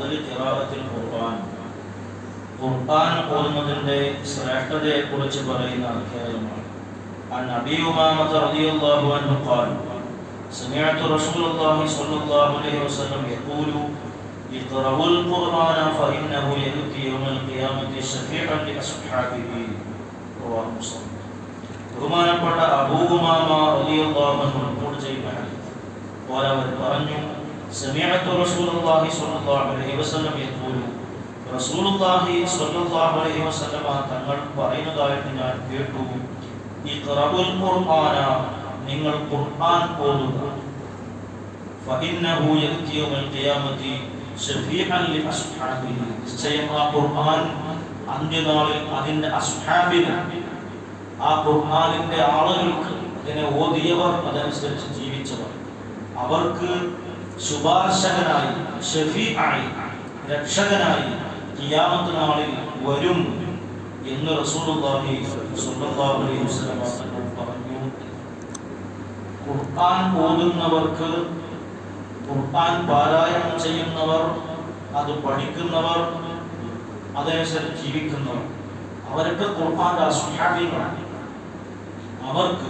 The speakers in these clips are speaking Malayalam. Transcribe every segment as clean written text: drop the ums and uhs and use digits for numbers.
ഫളി ഖിറാഅത്തിൽ ഖുർആൻ, ഖുർആൻ ഓതുന്നതിന്റെ ശ്രേഷ്ഠതയെക്കുറിച്ച് പറയുന്ന അധ്യായമാണ്. عن أبي أمامة رضي الله عنه قال سمعت رسول الله صلى الله عليه وسلم يقول اقرأوا القرآن فإنه يأتي يوم القيامة شفيعا لأصحابه. رواه مسلم. ബഹുമാനപ്പെട്ട അബൂ ഉമാമ റളിയല്ലാഹു അൻഹു റിപ്പോർട്ട് ചെയ്യുന്ന ഹദീസ്. അവർ പറഞ്ഞു, സമിഅതു റസൂലുള്ളാഹി സ്വല്ലല്ലാഹു അലൈഹി വസല്ലം യഖൂലു, റസൂലുള്ളാഹി സ്വല്ലല്ലാഹു അലൈഹി വസല്ലം തങ്ങൾ പറയുന്നതായിട്ട് ഞാൻ കേട്ടു, ഇഖ്റഉൽ ഖുർആന, നിങ്ങൾ ഖുർആൻ ഓതുക, ഫഇന്നഹു യഅതി യൗമൽ ഖിയാമത്തി ശഫീഅൻ ലി അസ്ഹാബിഹി, നിശ്ചയം ആ ഖുർആൻ അന്ത്യനാളിൽ അതിന്റെ അസ്ഹാബിന്, ആ ഖുർആനിന്റെ ആളുകൾക്ക്, അതിനെ ഓതിയവർ, അതനുസരിച്ച് ജീവിച്ചവർ, അവർക്ക് ശുപാർശകനായി, ഷഫീആയി, രക്ഷകനായി ഖിയാമത്ത് നാളിൽ വരും എന്ന് റസൂലുള്ളാഹി സ്വല്ലല്ലാഹു അലൈഹി വസല്ലം പറഞ്ഞു. ഖുർആൻ ഓതുന്നവർക്ക്, ഖുർആൻ പാരായണം ചെയ്യുന്നവർ, അത് പഠിക്കുന്നവർ, അതനുസരിച്ച് ജീവിക്കുന്നവർ, അവർക്ക് ഖുർആന്റെ അസ്ഹാബികളാണ്. അവർക്ക്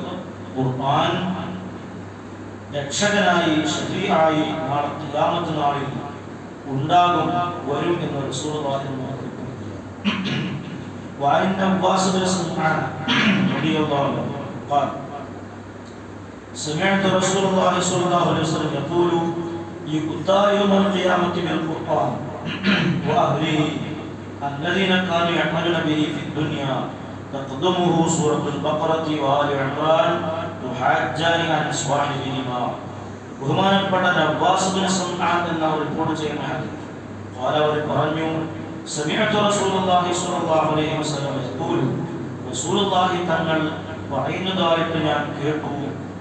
ഖുർആൻ രക്ഷകനായി, ഷഫീആയി നാളെ ഖിയാമത്ത് നാളിൽ ഉണ്ടാകും, വരും എന്ന് റസൂലുള്ളാഹി പറഞ്ഞു. وعن عباس بن سمعان رضي الله عنه قال سمعت رسول الله صلى الله عليه وسلم يقول يؤتى يوم القيامة بالقرآن وأهله الذين كانوا يعملون به في الدنيا تقدمه سورة البقرة وآل عمران تحاجان عن صاحبهما. ബഹുമാനപ്പെട്ട അബ്ബാസ് ബിൻ സംആൻ എന്ന റിപ്പോർട്ട് ചെയ്യുന്ന ഹദീസ്. അവർ പറഞ്ഞു, സമിഅതു റസൂലുള്ളാഹി സ്വല്ലല്ലാഹു അലൈഹി വസല്ലം യഖൂലു, റസൂലുള്ളാഹി തങ്ങൾ പറയുന്നതായിട്ട് ഞാൻ കേട്ടു,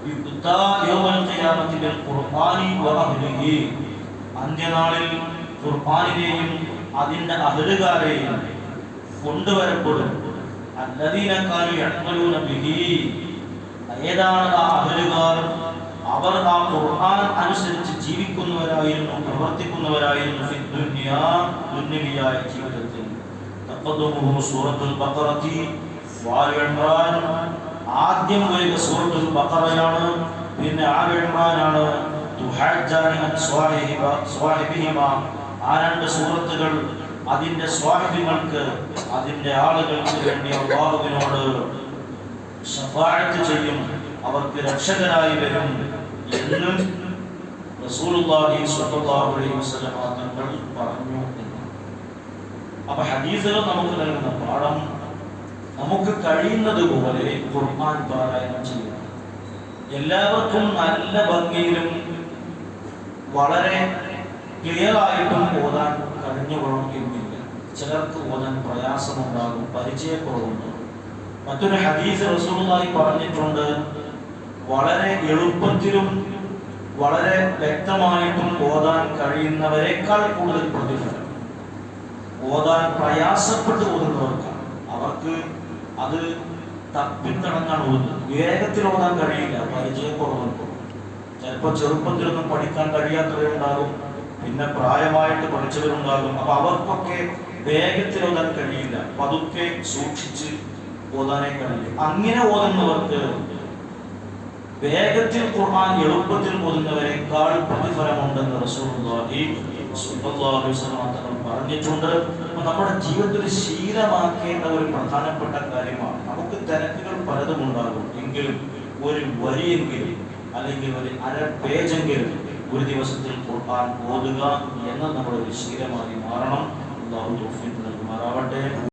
യുക്താ യൗമൽ ഖിയാമത്തി ബിൽ ഖുർആനി വ അഹ്ലിഹി, അന്ത്യനാളിൽ ഖുർആനിനെയും അതിന്റെ അഹ്ലുകാരെയും കൊണ്ടുവരപ്പെടും. അല്ലദീന കാനു യഅമലൂന ബിഹി, ഏതാണ് ആ അഹ്ലുകാർ? അവർ ആ ഖുർആൻ അനുസരിച്ച് ജീവിക്കുന്നവരായിരുന്നു, പ്രവർത്തിക്കുന്നവരായിരുന്നു. ദുനിയാവിയായ ജീവിതത്തിൽ തഖദ്ദമുഹു സൂറത്തുൽ ബഖറത്തി വആൽ ഇംറാൻ, ആദ്യം വരിക സൂറത്തുൽ ബഖറയാണ്, പിന്നെ ആൽ ഇംറാനാണ്. തുഹജ്ജാനി അൻ സ്വാഹിബിഹിമ, ആ രണ്ട് സൂറത്തുകൾ അതിന്റെ സ്വാഹിബികൾക്ക്, അതിന്റെ ആളുകൾക്ക് വേണ്ടി അല്ലാഹുവിനോട് ശഫാഅത്ത് ചെയ്യും, അവർക്ക് രക്ഷകരായി വരും എന്നും റസൂലുള്ളാഹി സ്വല്ലല്ലാഹു അലൈഹി വസല്ലം തങ്ങൾ പറഞ്ഞു. അപ്പൊ ഹദീസുകൾ നമുക്ക് നൽകുന്ന പാഠം, നമുക്ക് കഴിയുന്നത് പോലെ ഖുർആൻ പാരായണം ചെയ്യുക. എല്ലാവർക്കും നല്ല ഭംഗിയിലും വളരെ ക്ലിയർ ആയിട്ടും ഓതാൻ കഴിഞ്ഞുകൊള്ളുന്നില്ല. ചിലർക്ക് ഓതാൻ പ്രയാസമുണ്ടാകും, പരിചയക്കുറവുണ്ടാകും. മറ്റൊരു ഹദീസ് റസൂലുള്ളാഹി പറഞ്ഞിട്ടുണ്ട്, വളരെ എളുപ്പത്തിലും വളരെ വ്യക്തമായിട്ടും ഓതാൻ കഴിയുന്നവരെക്കാൾ കൂടുതൽ പ്രതിഫലം ഓതാൻ പ്രയാസപ്പെട്ട് ഓതുന്നവർക്കാണ്. അവർക്ക് അത് തപ്പിത്തടങ്ങാണ് ഓതുന്നത്. വേഗത്തിൽ ഓതാൻ കഴിയില്ല, പരിചയക്കുറവുണ്ട്. ചിലപ്പോൾ ചെറുപ്പത്തിലൊന്നും പഠിക്കാൻ കഴിയാത്തവരുണ്ടാകും, പിന്നെ പ്രായമായിട്ട് പഠിച്ചവരുണ്ടാകും. അപ്പൊ അവർക്കൊക്കെ വേഗത്തിൽ ഓതാൻ കഴിയില്ല, പതുക്കെ സൂക്ഷിച്ച് ഓതാനേ കഴിയും. അങ്ങനെ ഓതുന്നവർക്ക് വേഗത്തിൽ ഖുർആൻ എളുപ്പത്തിൽ ഓതുന്നവരെക്കാൾ പ്രതിഫലമുണ്ടെന്ന് റസൂലുള്ളാഹി സ്വല്ലല്ലാഹു അലൈഹി വസല്ലം തങ്ങൾ പറഞ്ഞിട്ടുണ്ട്. നമ്മുടെ ജീവിതത്തിൽ ശീലമാക്കേണ്ട ഒരു പ്രധാനപ്പെട്ട കാര്യമാണ്. നമുക്ക് തിരക്കുകൾ പലതും ഉണ്ടാകും, എങ്കിലും ഒരു വരിയെങ്കിലും അല്ലെങ്കിൽ ഒരു അര പേജെങ്കിലും ഒരു ദിവസത്തിൽ ഖുർആൻ ഓതുക എന്ന നമ്മുടെ ഒരു ശീലമായി മാറണം. അല്ലാഹു തൗഫീഖ് നൽകുമാറാവട്ടെ.